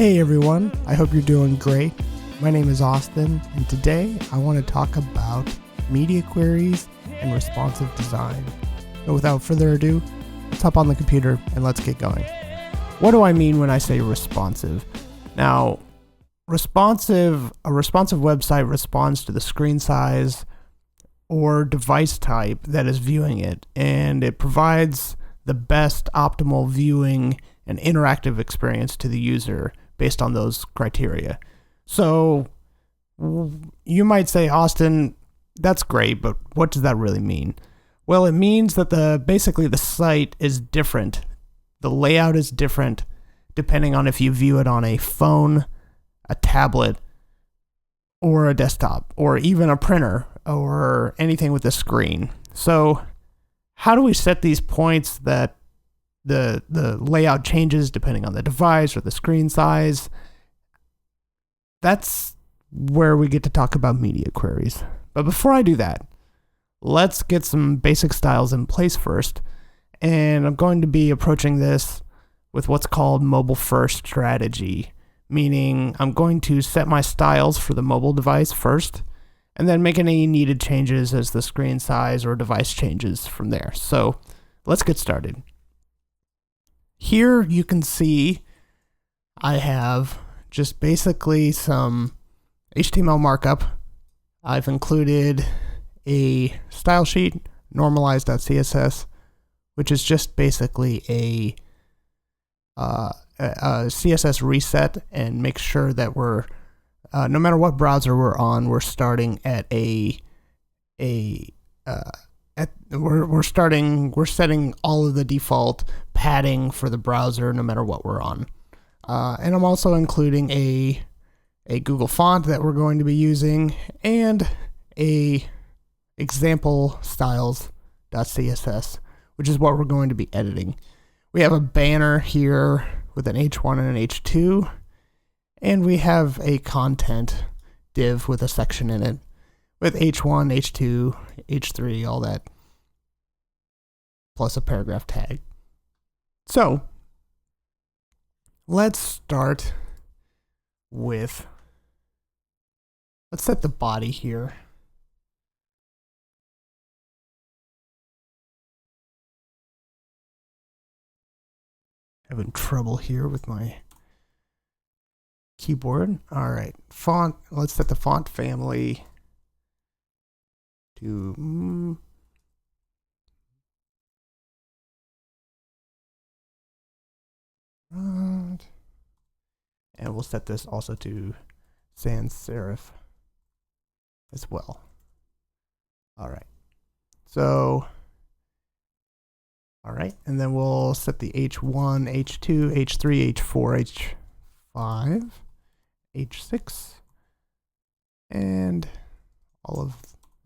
Hey everyone, I hope you're doing great. My name is Austin, and today I want to talk about media queries and responsive design. So without further ado, let's hop on the computer and let's get going. What do I mean when I say responsive? Now, a responsive website responds to the screen size or device type that is viewing it, and it provides the best optimal viewing and interactive experience to the user based on those criteria. So you might say, Austin, that's great, but what does that really mean? Well, it means that basically the site is different. The layout is different depending on if you view it on a phone, a tablet, or a desktop, or even a printer, or anything with a screen. So how do we set these points that the layout changes depending on the device or the screen size? That's where we get to talk about media queries. But before I do that, let's get some basic styles in place first. And I'm going to be approaching this with what's called mobile first strategy, meaning I'm going to set my styles for the mobile device first, and then make any needed changes as the screen size or device changes from there. So let's get started. Here you can see I have just basically some HTML markup. I've included a style sheet, normalize.css, which is just basically a CSS reset and make sure that we're, no matter what browser we're on, we're starting at we're setting all of the default padding for the browser no matter what we're on. And I'm also including a Google font that we're going to be using and a example styles.css, which is what we're going to be editing. We have a banner here with an H1 and an H2, and we have a content div with a section in it with H1, H2, H3, all that, plus a paragraph tag. So let's start with, let's set the body here. Having trouble here with my keyboard. All right, font, let's set the font family to and we'll set this also to sans serif as well. All right, so all right, and then we'll set the H1, H2, H3, H4, H5, H6, and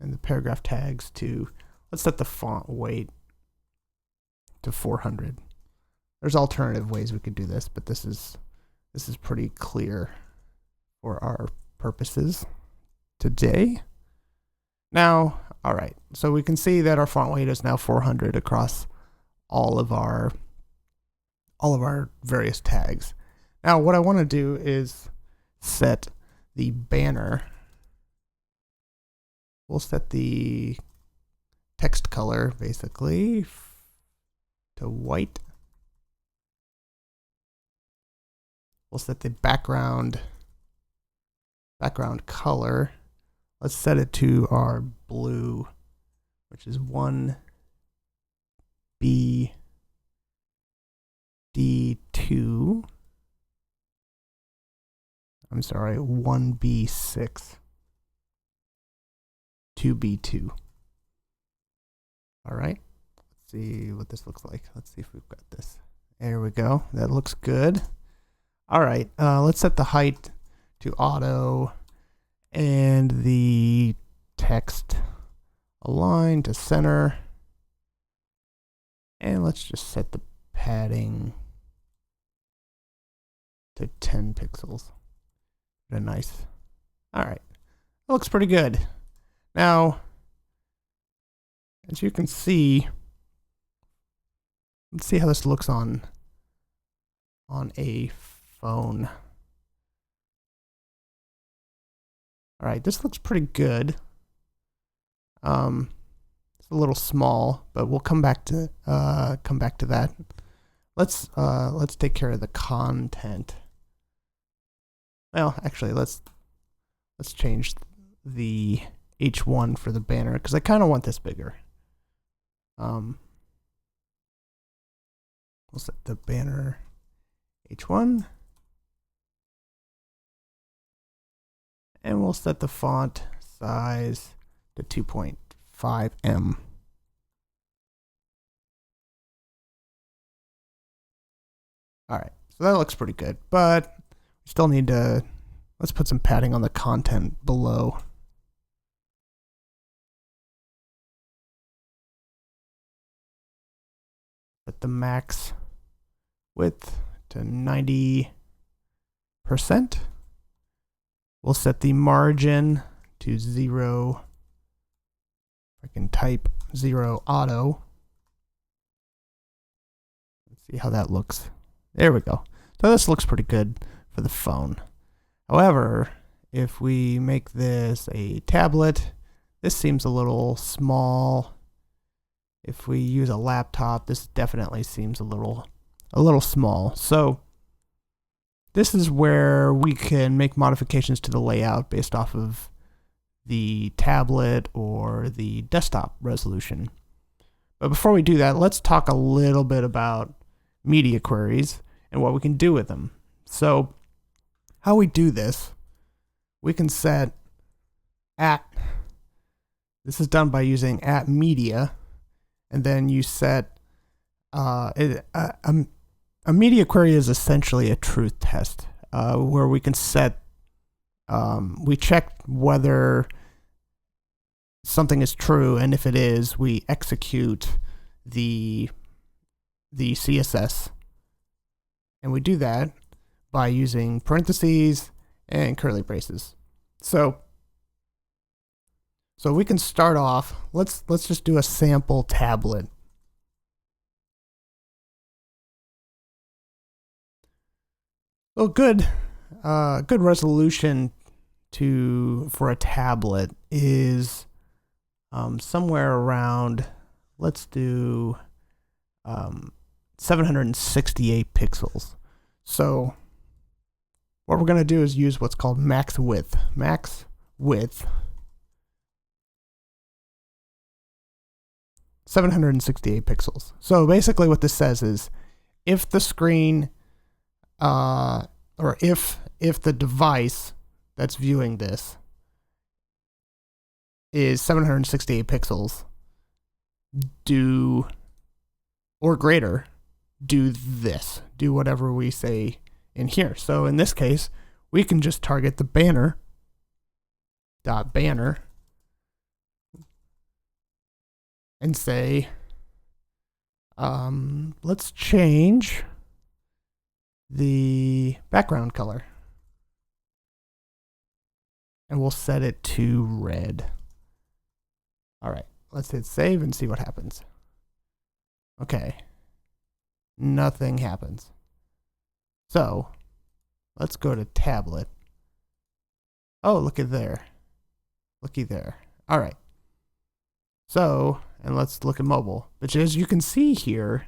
and the paragraph tags to, let's set the font weight to 400. There's alternative ways we could do this, but this is pretty clear for our purposes today. Now, all right, so we can see that our font weight is now 400 across all of our various tags. Now, what I want to do is set the banner. We'll set the text color basically to white. We'll set the background color. Let's set it to our blue, which is 1BD2. I'm sorry, 1B6. 2B2. All right, let's see what this looks like. Let's see if we've got this. There we go. That looks good. All right, let's set the height to auto and the text align to center. And let's just set the padding to 10 pixels. Nice. All right, that looks pretty good. Now, as you can see, let's see how this looks on a phone. All right, this looks pretty good. It's a little small, but we'll come back to that. Let's take care of the content. Well, actually, let's change the H1 for the banner because I kind of want this bigger. We'll set the banner H1. And we'll set the font size to 2.5M. All right, so that looks pretty good, but we still need to, let's put some padding on the content below. Set the max width to 90%. We'll set the margin to 0. I can type 0 auto. Let's see how that looks. There we go. So this looks pretty good for the phone. However, if we make this a tablet, this seems a little small. If we use a laptop, this definitely seems a little small. So this is where we can make modifications to the layout based off of the tablet or the desktop resolution. But before we do that, let's talk a little bit about media queries and what we can do with them. So how we do this, we can set this is done by using @media, and then you set a media query is essentially a truth test where we can set, we check whether something is true, and if it is, we execute the CSS. And we do that by using parentheses and curly braces. So we can start off, let's just do a sample tablet. Well, good resolution for a tablet is somewhere around, let's do 768 pixels. So what we're going to do is use what's called max width. Max width 768 pixels. So basically what this says is if the screen or if the device that's viewing this is 768 pixels, do or greater, do this, do whatever we say in here. So in this case, we can just target the banner dot banner and say, let's change the background color, and we'll set it to red. All right, let's hit save and see what happens. Okay, nothing happens. So let's go to tablet. Oh, look at there. Looky there. All right. So, and let's look at mobile, which as you can see here,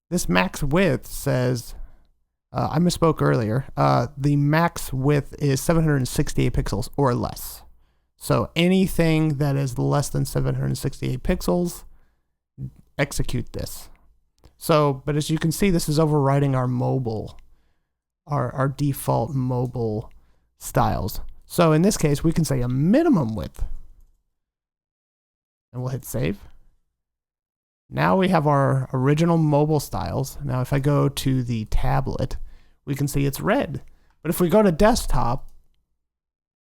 this max width says, I misspoke earlier. The max width is 768 pixels or less. So anything that is less than 768 pixels, execute this. So, but as you can see, this is overriding our mobile, our default mobile styles. So in this case, we can say a minimum width, and we'll hit save. Now we have our original mobile styles. Now if I go to the tablet, we can see it's red. But if we go to desktop,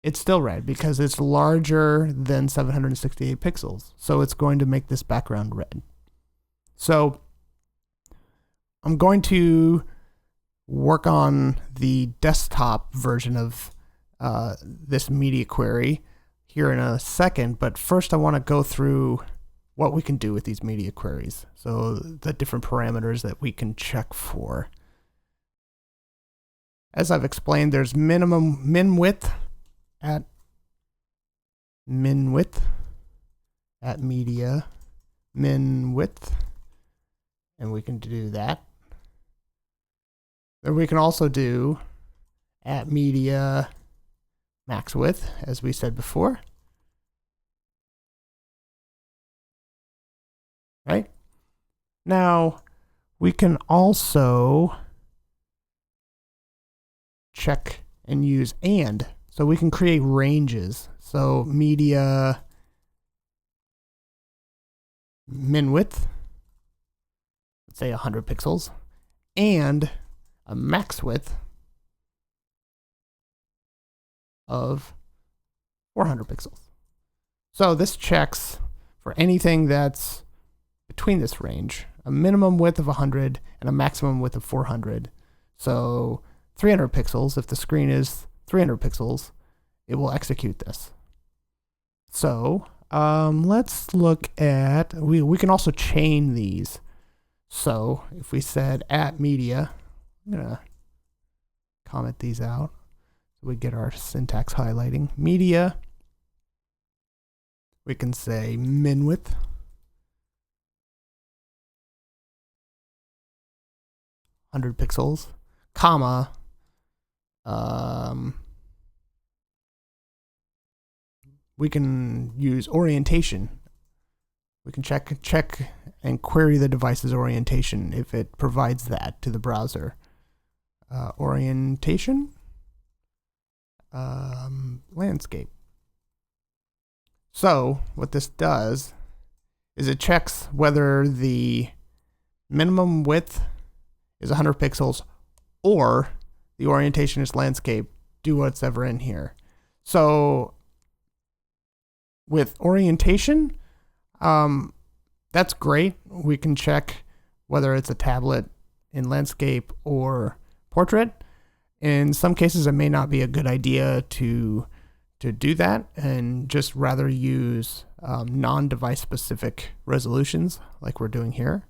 it's still red because it's larger than 768 pixels. So it's going to make this background red. So I'm going to work on the desktop version of this media query here in a second, but first I want to go through what we can do with these media queries. So the different parameters that we can check for. As I've explained, there's min width at min width, at media min width, and we can do that. Then we can also do at media max width, as we said before. Right? Now, we can also check and use and. So we can create ranges. So media min width, let's say 100 pixels, and a max width of 400 pixels. So this checks for anything that's between this range, a minimum width of 100 and a maximum width of 400. So 300 pixels, if the screen is 300 pixels, it will execute this. So let's look at, we can also chain these. So if we said at media, I'm gonna comment these out so we get our syntax highlighting. Media, we can say min width, 100 pixels, comma, we can use orientation. We can check and query the device's orientation if it provides that to the browser. Orientation, landscape. So what this does is it checks whether the minimum width is 100 pixels or the orientation is landscape, do what's ever in here. So with orientation, that's great. We can check whether it's a tablet in landscape or portrait. In some cases, it may not be a good idea to do that and just rather use non-device specific resolutions like we're doing here.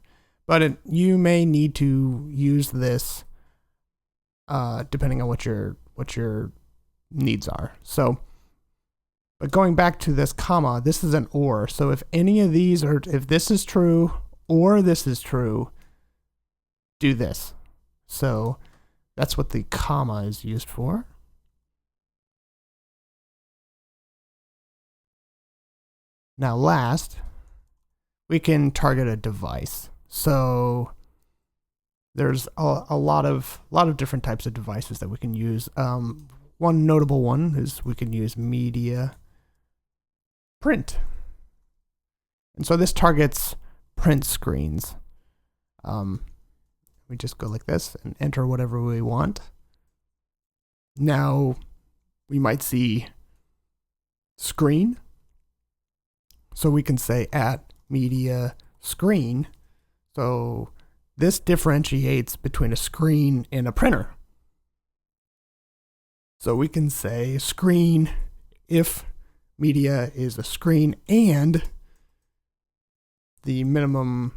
But you may need to use this depending on what your needs are. So, but going back to this comma, this is an or. So if any of these are, if this is true or this is true, do this. So that's what the comma is used for. Now last, we can target a device. So there's a lot of different types of devices that we can use. One notable one is we can use media print. And so this targets print screens. We just go like this and enter whatever we want. Now we might see screen. So we can say at media screen. So this differentiates between a screen and a printer. So we can say screen if media is a screen and the minimum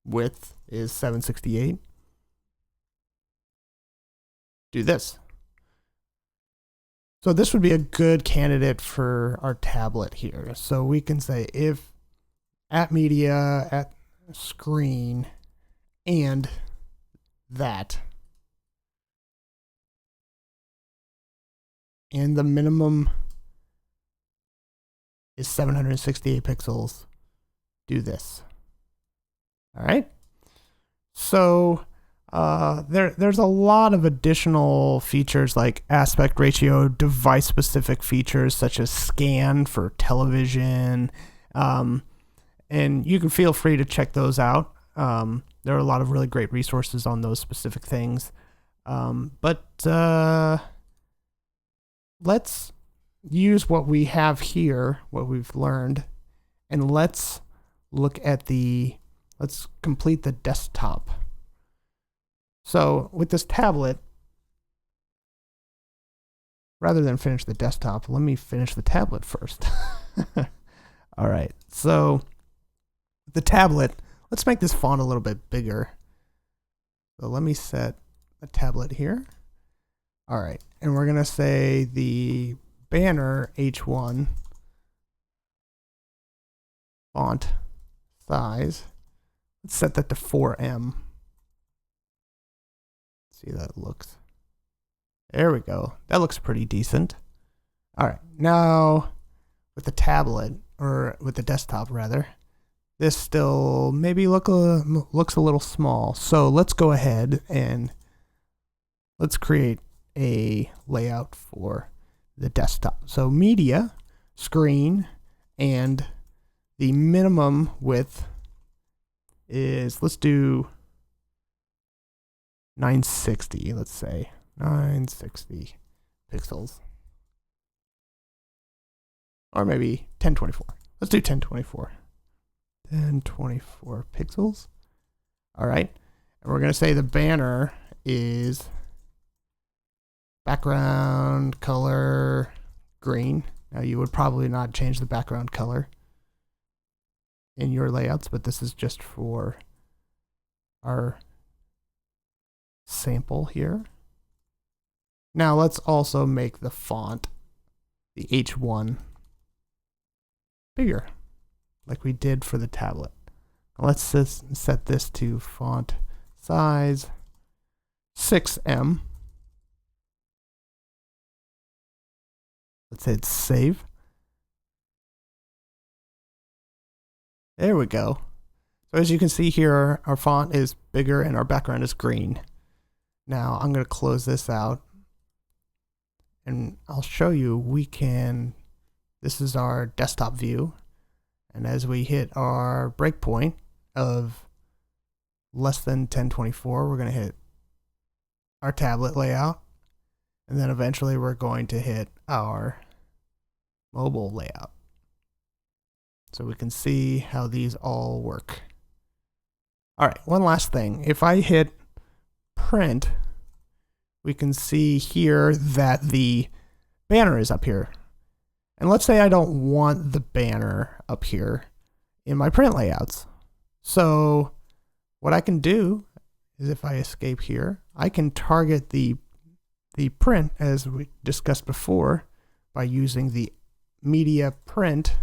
width is 768. Do this. So this would be a good candidate for our tablet here. So we can say if at media at screen and that, and the minimum is 768 pixels, do this. All right. So there's a lot of additional features like aspect ratio, device specific features such as scan for television. And you can feel free to check those out. There are a lot of really great resources on those specific things. But let's use what we have here, what we've learned, and let's look at let's complete the desktop. So with this tablet, rather than finish the desktop, let me finish the tablet first. All right, so the tablet, let's make this font a little bit bigger. So let me set a tablet here. All right, and we're gonna say the banner H1 font size. Let's set that to 4M. See how that looks. There we go. That looks pretty decent. All right, now with the tablet, or with the desktop rather, this still maybe looks a little small. So let's go ahead and let's create a layout for the desktop. So media, screen, and the minimum width is, let's do 960, let's say 960 pixels. Or maybe 1024. Let's do 1024. 1024 pixels. All right. And we're going to say the banner is background color green. Now you would probably not change the background color in your layouts, but this is just for our sample here. Now let's also make the font, the H1, bigger, like we did for the tablet. Let's just set this to font size 6M. Let's hit save. There we go. So as you can see here, our font is bigger and our background is green. Now I'm going to close this out and I'll show you this is our desktop view. And as we hit our breakpoint of less than 1024, we're going to hit our tablet layout. And then eventually we're going to hit our mobile layout. So we can see how these all work. All right, one last thing. If I hit print, we can see here that the banner is up here. And let's say I don't want the banner up here in my print layouts. So what I can do is, if I escape here, I can target the print as we discussed before by using the media print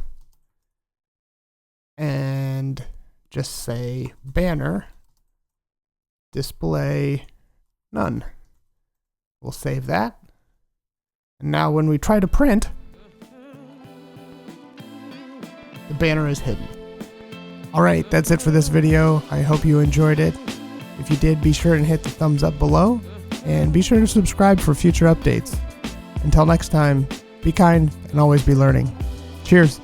and just say banner display none. We'll save that. And now when we try to print, the banner is hidden. All right, that's it for this video. I hope you enjoyed it. If you did, be sure to hit the thumbs up below and be sure to subscribe for future updates. Until next time, be kind and always be learning. Cheers.